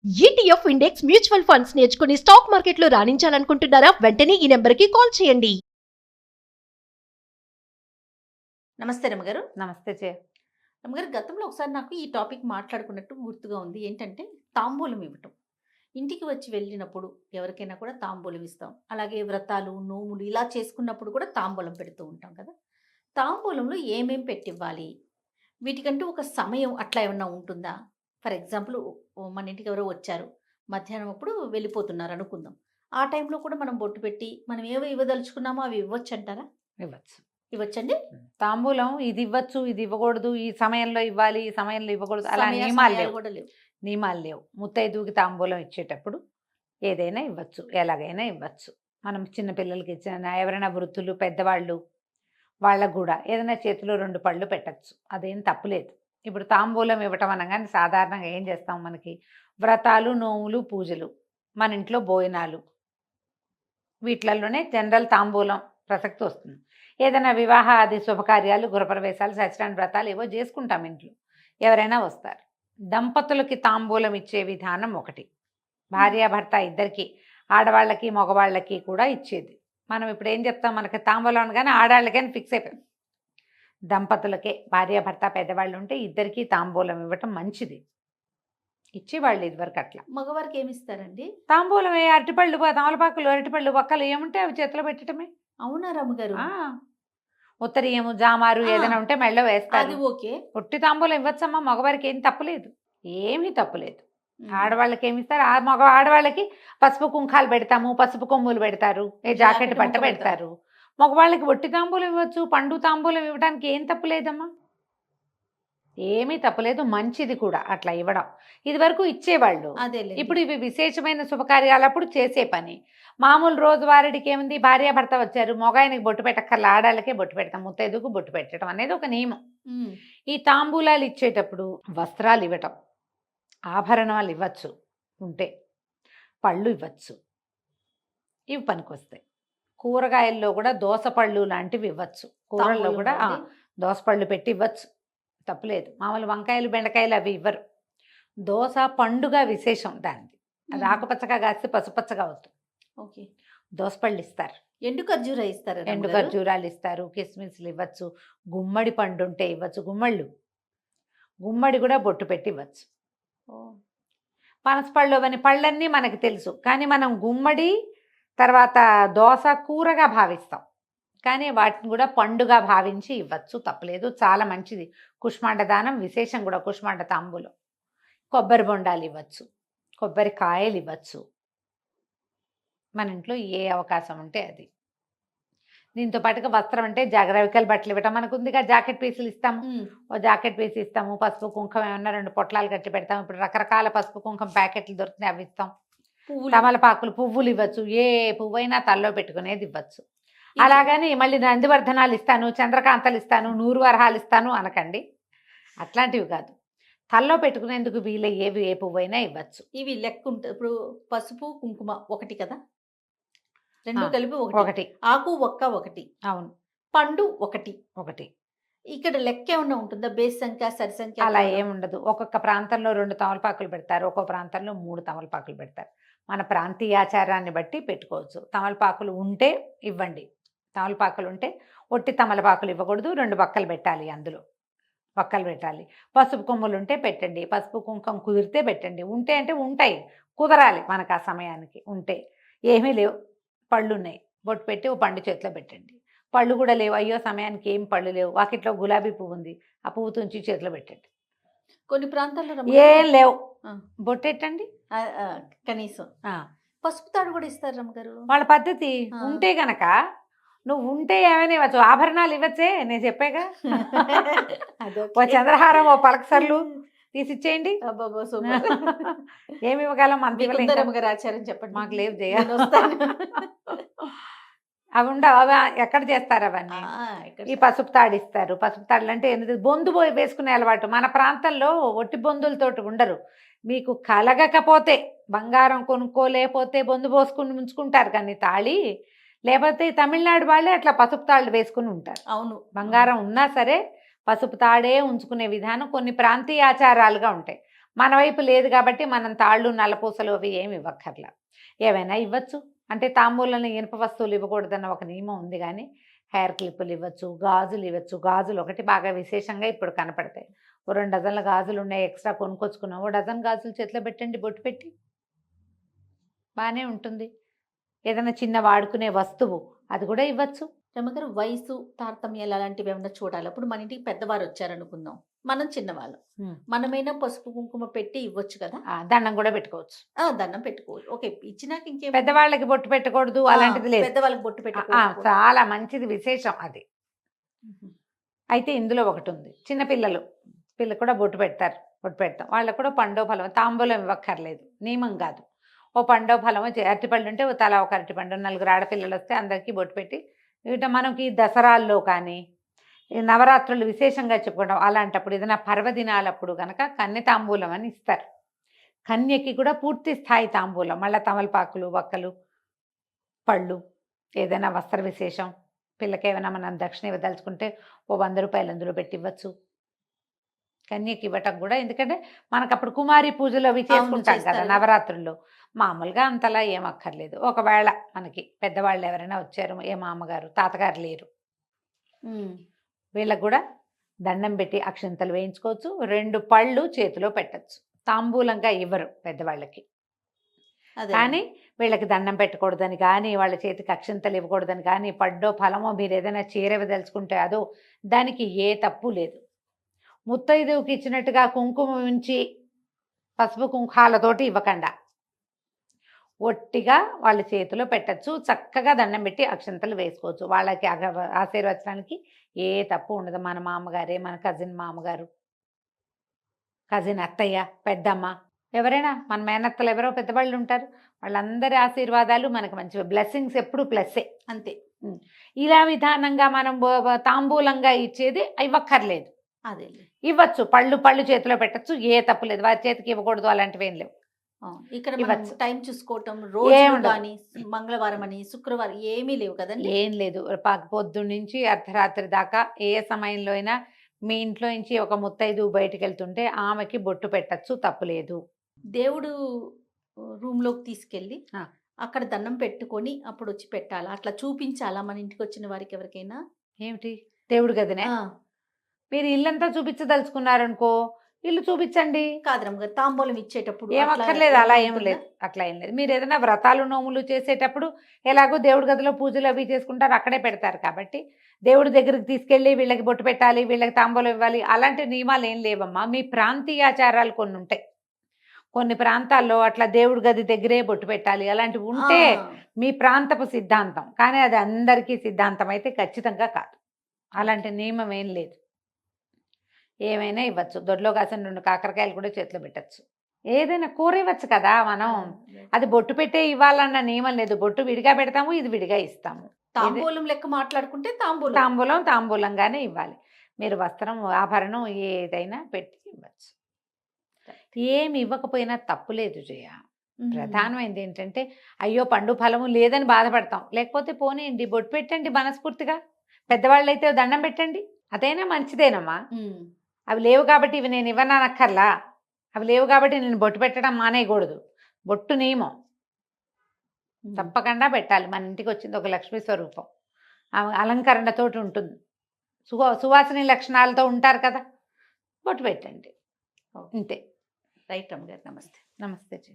ETF index mutual funds నేర్చుకుని stock మార్కెట్లో రాణించాలనుకుంటున్నారా? వెంటనే ఈ నెంబర్కి కాల్ చేయండి. నమస్తే రమ్మగారు. నమస్తే చే రమ్మగారు, గతంలో ఒకసారి నాకు ఈ టాపిక్ మాట్లాడుకున్నట్టు గుర్తుగా ఉంది. ఏంటంటే తాంబూలం ఇవ్వటం. ఇంటికి వచ్చి వెళ్ళినప్పుడు ఎవరికైనా కూడా తాంబూలం ఇస్తాం. అలాగే వ్రతాలు, నోములు ఇలా చేసుకున్నప్పుడు కూడా తాంబూలం పెడుతూ ఉంటాం కదా! తాంబూలంలో ఏమేం పెట్టివ్వాలి? వీటికంటూ ఒక సమయం అట్లా ఏమన్నా ఉంటుందా? ఫర్ ఎగ్జాంపుల్ మన ఇంటికి ఎవరో వచ్చారు. మధ్యాహ్నం అప్పుడు వెళ్ళిపోతున్నారు అనుకుందాం. ఆ టైంలో కూడా మనం బొట్టు పెట్టి మనం ఏవి ఇవ్వదలుచుకున్నామో అవి ఇవ్వొచ్చంటారా? ఇవ్వచ్చు. ఇవ్వచ్చండి? తాంబూలం ఇది ఇవ్వచ్చు, ఇది ఇవ్వకూడదు, ఈ సమయంలో ఇవ్వాలి, ఈ సమయంలో ఇవ్వకూడదు, అలా సమయాలు నియమాలు లేవు. కూడా లేవు. నియమాలు లేవు. ముత్తైదువుకి తాంబూలం ఇచ్చేటప్పుడు ఏదైనా ఇవ్వచ్చు, ఎలాగైనా ఇవ్వచ్చు. మనం చిన్న పిల్లలకి ఇచ్చిన, ఎవరైనా వృద్ధులు పెద్దవాళ్ళు వాళ్ళకు కూడా ఏదైనా చేతిలో 2 పళ్ళు పెట్టచ్చు, అదేం తప్పులేదు. ఇప్పుడు తాంబూలం ఇవ్వటం అనగానే సాధారణంగా ఏం చేస్తాం, మనకి వ్రతాలు, నోములు, పూజలు, మన ఇంట్లో భోజనాలు, వీటిలలోనే జనరల్ తాంబూలం ప్రసక్తి వస్తుంది. ఏదైనా వివాహ ఆది శుభకార్యాలు, గృహప్రవేశాలు, సత్యనారాయణ వ్రతాలు ఏవో చేసుకుంటాం, ఇంట్లో ఎవరైనా వస్తారు. దంపతులకి తాంబూలం ఇచ్చే విధానం ఒకటి, భార్యాభర్త ఇద్దరికి, ఆడవాళ్ళకి మగవాళ్ళకి కూడా ఇచ్చేది. మనం ఇప్పుడు ఏం చెప్తాం, మనకి తాంబూలం అనగానే ఆడవాళ్ళకని ఫిక్స్ అయిపోయాం. దంపతులకే, భార్యాభర్త పెద్దవాళ్ళు ఉంటే ఇద్దరికి తాంబూలం ఇవ్వటం మంచిది. ఇచ్చి వాళ్ళు ఇదివరకు అట్లా. మగవారికి ఏమి ఇస్తారండి? తాంబూలమే, అరటిపళ్ళు, తమలపాకులు, అరటిపళ్ళు, ఒక్కలు ఏముంటే అవి చేతిలో పెట్టడమే. అవునా రమ్మగారు? ఉత్తరీయము, జామారు ఏదైనా ఉంటే మెళ్ళో వేస్తారు. అది ఓకే. పొట్టి తాంబూలం ఇవ్వచ్చమ్మా, మగవారికి ఏం తప్పులేదు, ఏమీ తప్పులేదు. ఆడవాళ్ళకి ఏమి ఇస్తారు, ఆడవాళ్ళకి పసుపు కుంకాలు పెడతాము, పసుపు కొమ్ములు పెడతారు, జాకెట్ పట్ట పెడతారు. మగవాళ్ళకి ఒట్టి తాంబూలం ఇవ్వచ్చు, పండు తాంబూలం ఇవ్వడానికి ఏం తప్పులేదమ్మా, ఏమీ తప్పులేదు, మంచిది కూడా అట్లా ఇవ్వడం. ఇది వరకు ఇచ్చేవాళ్ళు, ఇప్పుడు ఇవి విశేషమైన శుభకార్యాలప్పుడు చేసే పని. మామూలు రోజువారీడికి ఏముంది, భార్యాభర్త వచ్చారు, మగాయనకి బొట్టు పెట్టక్కర్ల, ఆడాళ్ళకే బొట్టు పెడతాం, ముత్తైదుకు బొట్టు పెట్టడం అనేది ఒక నియమం. ఈ తాంబూలాలు ఇచ్చేటప్పుడు వస్త్రాలు ఇవ్వటం, ఆభరణాలు ఇవ్వచ్చు, ఉంటే పళ్ళు ఇవ్వచ్చు, ఇవి పనికొస్తాయి. కూరగాయల్లో కూడా దోసపళ్ళు లాంటివి ఇవ్వచ్చు, కూరల్లో కూడా దోసపళ్ళు పెట్టి ఇవ్వచ్చు, తప్పులేదు. మామూలు వంకాయలు, బెండకాయలు అవి ఇవ్వరు. దోస పండుగ విశేషం దాన్ని, అది ఆకుపచ్చగా కాస్తే పసుపచ్చగా అవుతుంది. ఓకే. దోసపళ్ళు ఇస్తారు, ఎండు ఖర్జూర ఇస్తారు, ఎండు ఖర్జూరాలు ఇస్తారు, కిస్మిస్లు ఇవ్వచ్చు, గుమ్మడి పండు ఉంటే ఇవ్వచ్చు, గుమ్మడి కూడా బొట్టు పెట్టి ఇవ్వచ్చు. పనసపళ్ళు అవన్నీ పళ్ళన్నీ మనకి తెలుసు, కానీ మనం గుమ్మడి తర్వాత దోస కూరగా భావిస్తాం, కానీ వాటిని కూడా పండుగ భావించి ఇవ్వచ్చు, తప్పలేదు, చాలా మంచిది. కుష్మాండ దానం విశేషం కూడా, కుష్మాండ తాంబూలం. కొబ్బరి బొండాలు ఇవ్వచ్చు, కొబ్బరికాయలు ఇవ్వచ్చు, మన ఇంట్లో ఏ అవకాశం ఉంటే అది. దీంతో పాటుగా వస్త్రం అంటే రవికల బట్టలు ఇవ్వటం మనకు ఉందిగా, జాకెట్ పీసులు ఇస్తాము, ఓ జాకెట్ పీస్ ఇస్తాము, పసుపు కుంకం ఏమన్నా 2 పొట్లాలు కట్టి పెడతాము. ఇప్పుడు రకరకాల పసుపు కుంకం ప్యాకెట్లు దొరుకుతాయి, అవి ఇస్తాం. తమలపాకులు, పువ్వులు ఇవ్వచ్చు, ఏ పువ్వైనా తల్లో పెట్టుకునేది ఇవ్వచ్చు. అలాగని మళ్ళీ నందివర్ధనాలు ఇస్తాను, చంద్రకాంతలు ఇస్తాను, 100 వరహాలు ఇస్తాను అనకండి, అట్లాంటివి కాదు. తల్లో పెట్టుకునేందుకు వీలయ్యేవి ఏ పువ్వైనా ఇవ్వచ్చు. ఇవి లెక్క ఉంటుంది. ఇప్పుడు పసుపు కుంకుమ ఒకటి కదా, 2 కలిపి ఒకటి, ఆకు ఒక్క ఒకటి, అవును, పండు ఒకటి. ఇక్కడ లెక్క ఏమన్నా ఉంటుందా, బేస్ సంఖ్య, సరి సంఖ్య? అలా ఏముండదు. ఒక్కొక్క ప్రాంతంలో 2 తమలపాకులు పెడతారు, ఒక్కొక్క ప్రాంతంలో 3 తమలపాకులు పెడతారు. మన ప్రాంతీయాచారాన్ని బట్టి పెట్టుకోవచ్చు. తమలపాకులు ఉంటే ఇవ్వండి, తమలపాకులు ఉంటే ఒట్టి తమలపాకులు ఇవ్వకూడదు, 2 బక్కలు పెట్టాలి, అందులో బక్కలు పెట్టాలి. పసుపు కొమ్ములు ఉంటే పెట్టండి, పసుపు కుంకం కుదిరితే పెట్టండి, ఉంటే అంటే ఉంటాయి, కుదరాలి మనకు ఆ సమయానికి. ఉంటే ఏమీ లేవు, పళ్ళు ఉన్నాయి, బొట్టు పెట్టి ఓ పండు చేతిలో పెట్టండి. పళ్ళు కూడా లేవు, అయ్యో సమయానికి ఏం పళ్ళు లేవు, వాకిట్లో గులాబీ పువ్వు ఉంది, ఆ పువ్వు తుంచి చేతిలో పెట్టండి. కొన్ని ప్రాంతాల్లో ఏం లేవు, బొట్టెట్టండి కనీసం. పసుపు తాడు కూడా ఇస్తారు రమ్మగారు, వాళ్ళ పద్ధతి. ఉంటే గనక నువ్వు ఉంటే ఏమైనా ఇవ్వచ్చు, ఆభరణాలు ఇవ్వచ్చే, నేను చెప్పాగా. ఓ చంద్రహారం, ఓ పలకసర్లు తీసిచ్చేయండి. ఏమి ఇవ్వగలం, ఆచారం చెప్పండి. మాకు లేవు చేయాలి, అవి ఉండవు, అవి ఎక్కడ చేస్తారు అవన్నీ. ఈ పసుపు తాడు ఇస్తారు. పసుపు తాడులు అంటే బొందు వేసుకునే అలవాటు. మన ప్రాంతంలో ఒట్టి బొందులతోటి ఉండరు. మీకు కలగకపోతే, బంగారం కొనుక్కోలేకపోతే బొందు పోసుకుని ఉంచుకుంటారు, కానీ తాళి లేకపోతే తమిళనాడు వాళ్ళే అట్లా పసుపు తాళ్ళు వేసుకుని ఉంటారు. అవును, బంగారం ఉన్నా సరే పసుపు తాడే ఉంచుకునే విధానం కొన్ని ప్రాంతీయ ఆచారాలుగా ఉంటాయి. మన వైపు లేదు కాబట్టి మనం తాళ్ళు నల్లపూసలు అవి ఏమి ఇవ్వక్కర్లా. ఏవైనా ఇవ్వచ్చు. అంటే తాంబూలంలో ఇనుప వస్తువులు ఇవ్వకూడదన్న ఒక నియమం ఉంది కానీ హెయిర్ క్లిప్పులు ఇవ్వచ్చు, గాజులు ఇవ్వచ్చు. గాజులు ఒకటి బాగా విశేషంగా ఇప్పుడు కనపడతాయి. ఓ 2 డజన్ల గాజులు ఉన్నాయి, ఎక్స్ట్రా కొనుక్కొచ్చుకున్నాం, ఓ డజన్ గాజులు చేతిలో పెట్టండి, బొట్టు పెట్టి బాగానే ఉంటుంది. ఏదైనా చిన్న వాడుకునే వస్తువు అది కూడా ఇవ్వచ్చు. రమగారు వయసు తారతమ్యాలు అలాంటివి ఏమన్నా చూడాలి. అప్పుడు మన ఇంటికి పెద్దవారు వచ్చారనుకుందాం, మనం చిన్నవాళ్ళం, మనమైనా పసుపు కుంకుమ పెట్టి ఇవ్వచ్చు కదా. దండం కూడా పెట్టుకోవచ్చు. దండం పెట్టుకోవచ్చు. ఓకే, ఇచ్చినాక ఇంకేం పెద్దవాళ్ళకి బొట్టు పెట్టకూడదు అలాంటిది లేదు. పెద్దవాళ్ళకి బొట్టు పెట్టుకోవచ్చు. చాలా మంచిది, విశేషం అది. అయితే ఇందులో ఒకటి ఉంది, చిన్నపిల్లలు కూడా బొట్టు పెడతాం. వాళ్ళకు కూడా పండో ఫలం, తాంబూలం ఇవ్వక్కర్లేదు, నియమం కాదు. ఓ పండో ఫలమో అరటిపళ్ళు ఉంటే తలా ఒక అరటిపండు, 4 ఆడపిల్లలు వస్తే అందరికీ బొట్టు పెట్టి ఇట మనకి దసరాల్లో కానీ నవరాత్రులు విశేషంగా చెప్పుకుంటాం. అలాంటప్పుడు ఏదైనా పర్వదినాలప్పుడు కనుక కన్య తాంబూలం అని ఇస్తారు. కన్యకి కూడా పూర్తి స్థాయి తాంబూలం, మళ్ళీ తమలపాకులు, వక్కలు, పళ్ళు, ఏదైనా వస్త్ర విశేషం, పిల్లకి ఏమైనా మనం దక్షిణ ఇవ్వదలుచుకుంటే ఓ 100 రూపాయలు అందులో పెట్టి ఇవ్వచ్చు. కన్యకి ఇవ్వటం కూడా, ఎందుకంటే మనకు అప్పుడు కుమారి పూజలు అవి చేసుకుంటాం కదా నవరాత్రుల్లో. మామూలుగా అంతలా ఏం అక్కర్లేదు. ఒకవేళ మనకి పెద్దవాళ్ళు ఎవరైనా వచ్చారు, ఏ మామగారు తాతగారు లేరు, వీళ్ళకు కూడా దండం పెట్టి అక్షింతలు వేయించుకోవచ్చు. 2 పళ్ళు చేతిలో పెట్టచ్చు. తాంబూలంగా ఇవ్వరు పెద్దవాళ్ళకి, కానీ వీళ్ళకి దండం పెట్టకూడదని కానీ, వాళ్ళ చేతికి అక్షింతలు ఇవ్వకూడదని కానీ, పడ్డో ఫలమో మీరు ఏదైనా చీర ఇవ్వదలుచుకుంటే అదో, దానికి ఏ తప్పు లేదు. ముత్తైదువుకి ఇచ్చినట్టుగా కుంకుమ ఉంచి పసుపు కుంకాలతోటి ఇవ్వకుండా ఒట్టిగా వాళ్ళ చేతిలో పెట్టచ్చు. చక్కగా దండం పెట్టి అక్షంతలు వేసుకోవచ్చు. వాళ్ళకి ఆశీర్వచనానికి ఏ తప్పు ఉండదు. మన మామగారే, మన కజిన్ మామగారు, కజిన్ అత్తయ్య, పెద్దమ్మ, ఎవరైనా మన మేనత్తలు ఎవరో పెద్దవాళ్ళు ఉంటారు, వాళ్ళందరి ఆశీర్వాదాలు మనకు మంచివి. బ్లెస్సింగ్స్ ఎప్పుడు ప్లస్సే, అంతే. ఇలా విధానంగా మనం తాంబూలంగా ఇచ్చేది ఇవ్వక్కర్లేదు. అదే ఇవ్వచ్చు. పళ్ళు చేతిలో పెట్టచ్చు, ఏ తప్పు లేదు. వారి చేతికి ఇవ్వకూడదు అలాంటివి ఏం లేవు. ఇక్కడ టైం చూసుకోవటం, రోజు కానీ మంగళవారం అని శుక్రవారం ఏమీ లేవు కదండి. ఏం లేదు. పొద్దున్న నుంచి అర్ధరాత్రి దాకా ఏ సమయంలో అయినా మీ ఇంట్లో నుంచి ఒక ముత్తైదు బయటికి వెళ్తుంటే ఆమెకి బొట్టు పెట్టచ్చు, తప్పులేదు. దేవుడు రూమ్ లోకి తీసుకెళ్ళి అక్కడ దండం పెట్టుకొని అప్పుడు వచ్చి పెట్టాలా, అట్లా చూపించాలా మన ఇంటికి వచ్చిన వారికి ఎవరికైనా? ఏమిటి దేవుడు గదినే మీరు ఇల్లంతా చూపించదలుచుకున్నారనుకో, ఇల్లు చూపించండి. కాదు తాంబూలం ఇచ్చేటప్పుడు ఏమక్కర్లేదు, అలా ఏం లేదు, అట్లా ఏం లేదు. మీరు ఏదైనా వ్రతాలు నోములు చేసేటప్పుడు ఎలాగో దేవుడి గదిలో పూజలు అవి చేసుకుంటారు, అక్కడే పెడతారు కాబట్టి దేవుడి దగ్గరికి తీసుకెళ్ళి వీళ్ళకి బొట్టు పెట్టాలి, వీళ్ళకి తాంబూలం ఇవ్వాలి అలాంటి నియమాలు ఏం లేవమ్మా. మీ ప్రాంతీయాచారాలు కొన్ని ఉంటాయి. కొన్ని ప్రాంతాల్లో అట్లా దేవుడి గది దగ్గరే బొట్టు పెట్టాలి అలాంటివి ఉంటే మీ ప్రాంతపు సిద్ధాంతం, కానీ అది అందరికీ సిద్ధాంతం అయితే ఖచ్చితంగా కాదు. అలాంటి నియమం ఏం లేదు. ఏమైనా ఇవ్వచ్చు. దొడ్లో కాసిన 2 కాకరకాయలు కూడా చేతిలో పెట్టచ్చు. ఏదైనా కూర ఇవ్వచ్చు కదా మనం. అది బొట్టు పెట్టే ఇవ్వాలన్న నియమం లేదు. బొట్టు విడిగా పెడతాము, ఇది విడిగా ఇస్తాము. తాంబూలం లెక్క మాట్లాడుకుంటే తాంబూలంగానే ఇవ్వాలి. మీరు వస్త్రం, ఆభరణం ఏదైనా పెట్టి ఇవ్వచ్చు. ఏమి ఇవ్వకపోయినా తప్పులేదు జయ. ప్రధానమైనది ఏంటంటే అయ్యో పండు ఫలము లేదని బాధపడతాం. లేకపోతే పోనీయండి, బొట్టు పెట్టండి మనస్ఫూర్తిగా. పెద్దవాళ్ళు అయితే దండం పెట్టండి, అదైనా మంచిదేనమ్మా. అవి లేవు కాబట్టి ఇవి నేను ఇవ్వనక్కర్లా, అవి లేవు కాబట్టి నేను బొట్టు పెట్టడం మానేయకూడదు. బొట్టు నియమం తప్పకుండా పెట్టాలి. మన ఇంటికి వచ్చింది ఒక లక్ష్మీ స్వరూపం, అలంకరణతోటి ఉంటుంది, సువాసిని లక్షణాలతో ఉంటారు కదా, బొట్టు పెట్టండి, అంతే. రైట్ అమ్మగారు, నమస్తే. నమస్తే జీ.